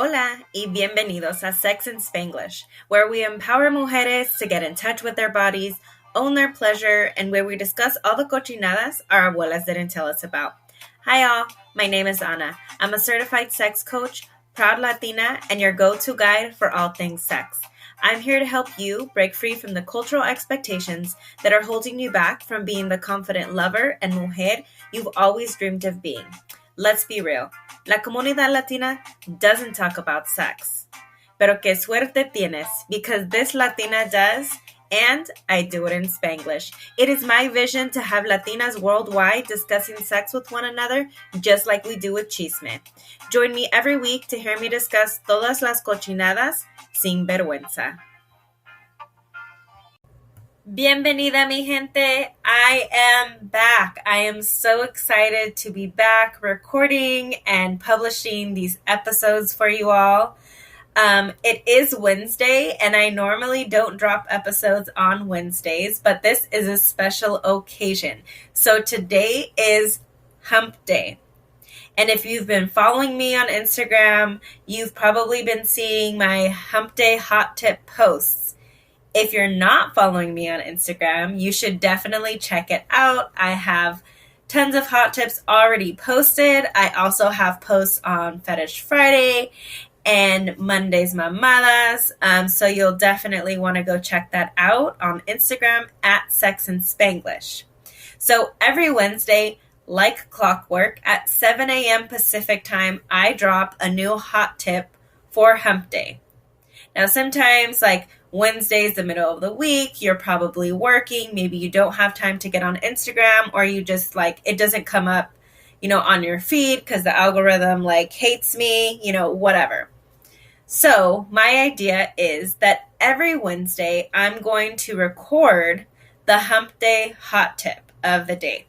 Hola y bienvenidos a Sex in Spanglish, where we empower mujeres to get in touch with their bodies, own their pleasure, and where we discuss all the cochinadas our abuelas didn't tell us about. Hi all, my name is Ana. I'm a certified sex coach, proud Latina, and your go-to guide for all things sex. I'm here to help you break free from the cultural expectations that are holding you back from being the confident lover and mujer you've always dreamed of being. Let's be real. La comunidad latina doesn't talk about sex. Pero que suerte tienes, because this Latina does, and I do it in Spanglish. It is my vision to have Latinas worldwide discussing sex with one another, just like we do with chisme. Join me every week to hear me discuss todas las cochinadas sin vergüenza. Bienvenida, mi gente. I am back. I am so excited to be back recording and publishing these episodes for you all. It is Wednesday, and I normally don't drop episodes on Wednesdays, but this is a special occasion. So today is Hump Day. And if you've been following me on Instagram, you've probably been seeing my Hump Day Hot Tip posts. If you're not following me on Instagram, you should definitely check it out. I have tons of hot tips already posted. I also have posts on Fetish Friday and Monday's Mamadas. So you'll definitely want to go check that out on Instagram at Sex and Spanglish. So every Wednesday, like clockwork, at 7 a.m. Pacific time, I drop a new hot tip for Hump Day. Now, sometimes, like Wednesday's the middle of the week, you're probably working, maybe you don't have time to get on Instagram, or you just it doesn't come up, on your feed because the algorithm hates me, whatever. So my idea is that every Wednesday, I'm going to record the Hump Day hot tip of the day.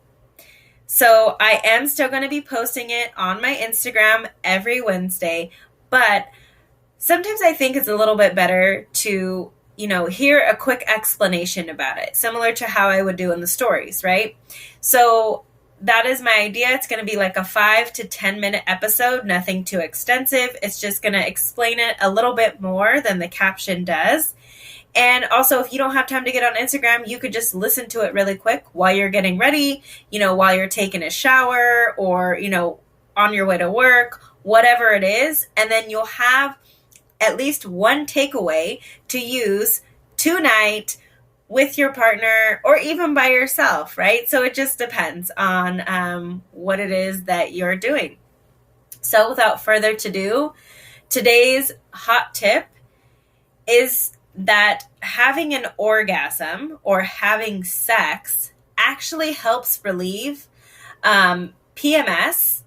So I am still going to be posting it on my Instagram every Wednesday, but sometimes I think it's a little bit better to, hear a quick explanation about it, similar to how I would do in the stories, right? So that is my idea. It's going to be like a 5 to 10 minute episode, nothing too extensive. It's just going to explain it a little bit more than the caption does. And also, if you don't have time to get on Instagram, you could just listen to it really quick while you're getting ready, while you're taking a shower or, on your way to work, whatever it is. And then you'll have at least one takeaway to use tonight with your partner or even by yourself, right? So it just depends on what it is that you're doing. So without further ado, today's hot tip is that having an orgasm or having sex actually helps relieve PMS,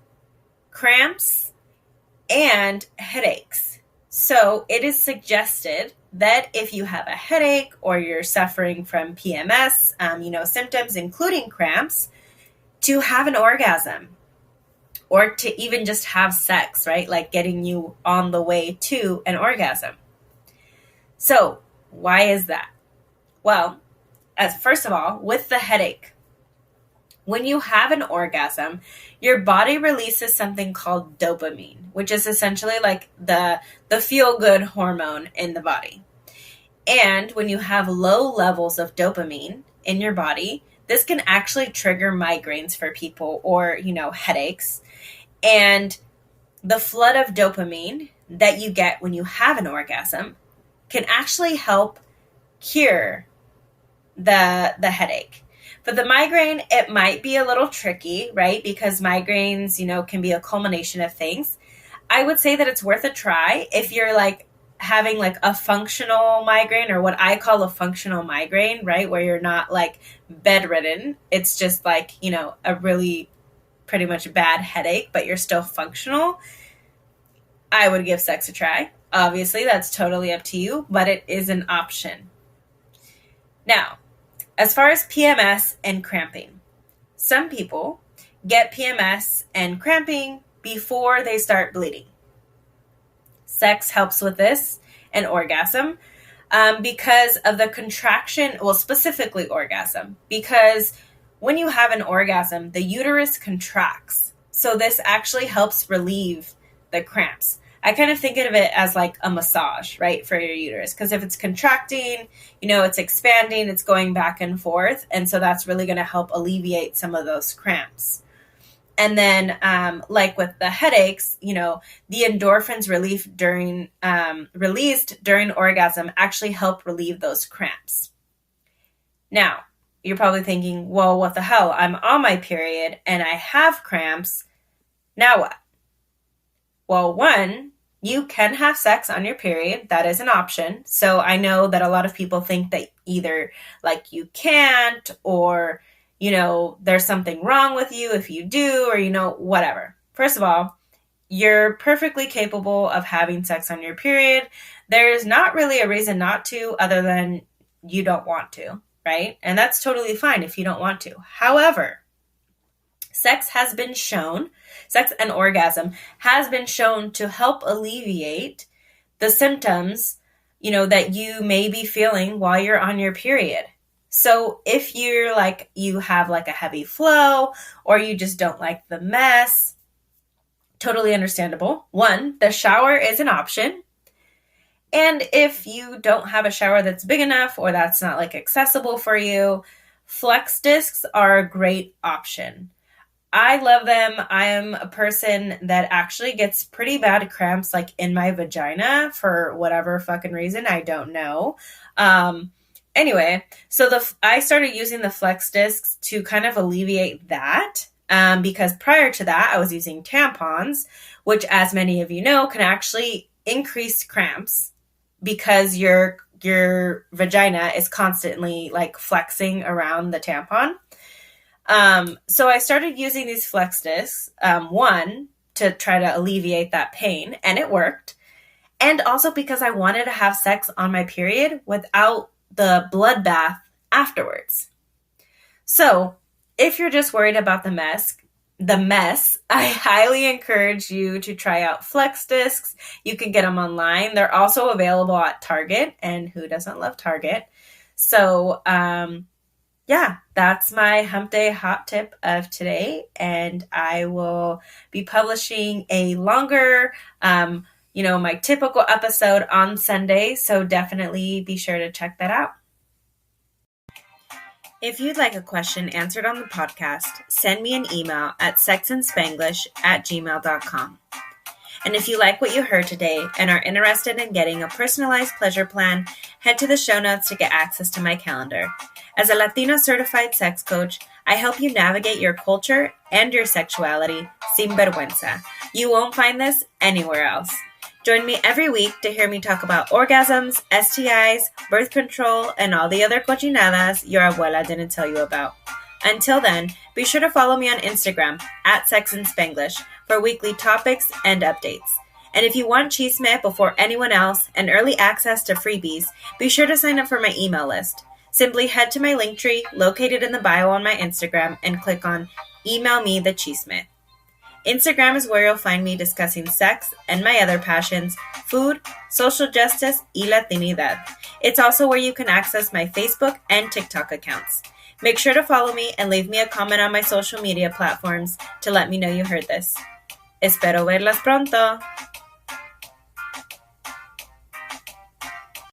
cramps, and headaches. So it is suggested that if you have a headache or you're suffering from PMS, symptoms including cramps, to have an orgasm or to even just have sex, right? Like getting you on the way to an orgasm. So why is that? Well, first of all, with the headache, when you have an orgasm, your body releases something called dopamine, which is essentially like the feel-good hormone in the body. And when you have low levels of dopamine in your body, this can actually trigger migraines for people or, headaches. And the flood of dopamine that you get when you have an orgasm can actually help cure the headache. For the migraine, it might be a little tricky, right? Because migraines, can be a culmination of things. I would say that it's worth a try if you're having a functional migraine, or what I call a functional migraine, right? Where you're not bedridden. It's just a really pretty much bad headache, but you're still functional. I would give sex a try. Obviously, that's totally up to you, but it is an option. Now, as far as PMS and cramping, some people get PMS and cramping before they start bleeding. Sex helps with this, and orgasm, because of the contraction, well, specifically orgasm, because when you have an orgasm, the uterus contracts. So this actually helps relieve the cramps. I kind of think of it as like a massage, right, for your uterus. Because if it's contracting, it's expanding, it's going back and forth. And so that's really going to help alleviate some of those cramps. And then, like with the headaches, the endorphins released during orgasm actually help relieve those cramps. Now, you're probably thinking, well, what the hell? I'm on my period and I have cramps. Now what? Well, one, you can have sex on your period. That is an option. So I know that a lot of people think that either like you can't or there's something wrong with you if you do, or, whatever. First of all, you're perfectly capable of having sex on your period. There's not really a reason not to other than you don't want to, right? And that's totally fine if you don't want to. However, sex and orgasm has been shown to help alleviate the symptoms, that you may be feeling while you're on your period. So if you're like, you have like a heavy flow or you just don't like the mess, totally understandable. One, the shower is an option. And if you don't have a shower that's big enough or that's not like accessible for you, flex discs are a great option. I love them. I am a person that actually gets pretty bad cramps like in my vagina for whatever fucking reason. I don't know. Anyway, so I started using the flex discs to kind of alleviate that because prior to that, I was using tampons, which, as many of you know, can actually increase cramps because your vagina is constantly like flexing around the tampon. So I started using these flex discs, one, to try to alleviate that pain, and it worked. And also because I wanted to have sex on my period without the bloodbath afterwards. So if you're just worried about the mess, I highly encourage you to try out flex discs. You can get them online. They're also available at Target, and who doesn't love Target? So, yeah, that's my Hump Day Hot Tip of today, and I will be publishing a longer, my typical episode on Sunday, so definitely be sure to check that out. If you'd like a question answered on the podcast, send me an email at sexandspanglish@gmail.com. And if you like what you heard today and are interested in getting a personalized pleasure plan, head to the show notes to get access to my calendar. As a Latino certified sex coach, I help you navigate your culture and your sexuality sin vergüenza. You won't find this anywhere else. Join me every week to hear me talk about orgasms, STIs, birth control, and all the other cochinadas your abuela didn't tell you about. Until then, be sure to follow me on Instagram at Sex and Spanglish for weekly topics and updates. And if you want chisme before anyone else and early access to freebies, be sure to sign up for my email list. Simply head to my link tree located in the bio on my Instagram and click on Email Me the Chisme. Instagram is where you'll find me discussing sex and my other passions, food, social justice, y Latinidad. It's also where you can access my Facebook and TikTok accounts. Make sure to follow me and leave me a comment on my social media platforms to let me know you heard this. Espero verlas pronto!